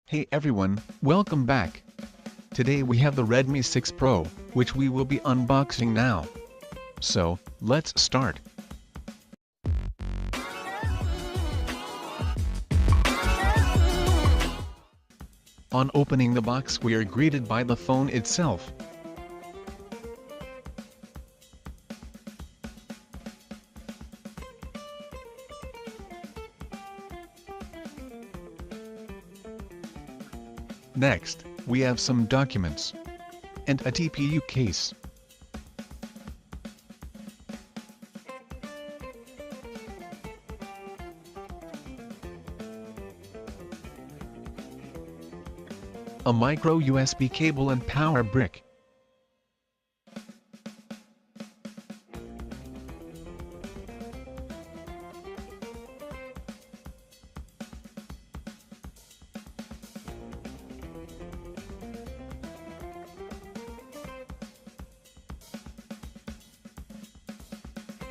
Hey everyone, welcome back. Today we have the Redmi 6 Pro, which we will be unboxing now. So, let's start. On opening the box, we are greeted by the phone itself. Next, we have some documents and a TPU case. A micro USB cable and power brick.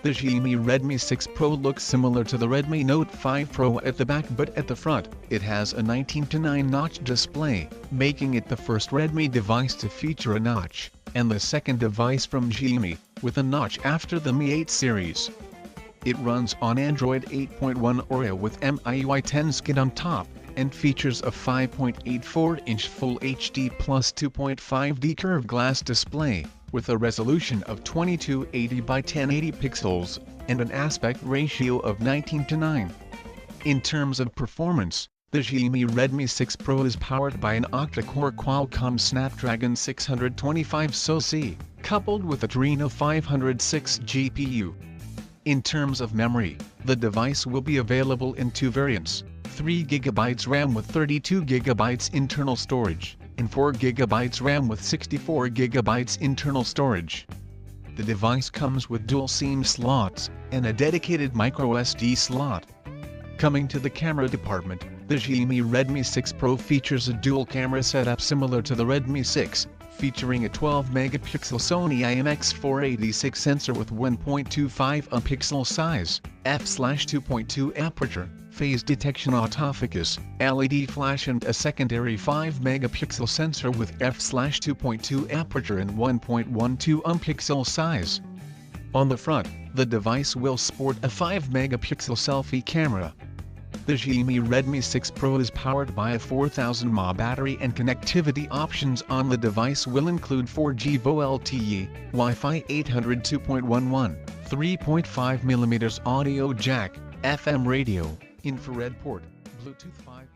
The Xiaomi Redmi 6 Pro looks similar to the Redmi Note 5 Pro at the back, but at the front, it has a 19:9 notch display, making it the first Redmi device to feature a notch, and the second device from Xiaomi, with a notch after the Mi 8 series. It runs on Android 8.1 Oreo with MIUI 10 skin on top, and features a 5.84-inch Full HD plus 2.5D curved glass display, with a resolution of 2280 by 1080 pixels, and an aspect ratio of 19:9. In terms of performance, the Xiaomi Redmi 6 Pro is powered by an octa-core Qualcomm Snapdragon 625 SoC, coupled with a Adreno 506 GPU. In terms of memory, the device will be available in two variants, 3GB RAM with 32GB internal storage, and 4GB RAM with 64GB internal storage. The device comes with dual SIM slots, and a dedicated microSD slot. Coming to the camera department, the Xiaomi Redmi 6 Pro features a dual camera setup similar to the Redmi 6, featuring a 12-megapixel Sony IMX486 sensor with 1.25 pixel size, f/2.2 aperture, phase detection autofocus, LED flash, and a secondary 5-megapixel sensor with f/2.2 aperture and 1.12 pixel size. On the front, the device will sport a 5-megapixel selfie camera. The Xiaomi Redmi 6 Pro is powered by a 4000 mAh battery, and connectivity options on the device will include 4G VoLTE, Wi-Fi 802.11, 3.5mm audio jack, FM radio, infrared port, Bluetooth 5.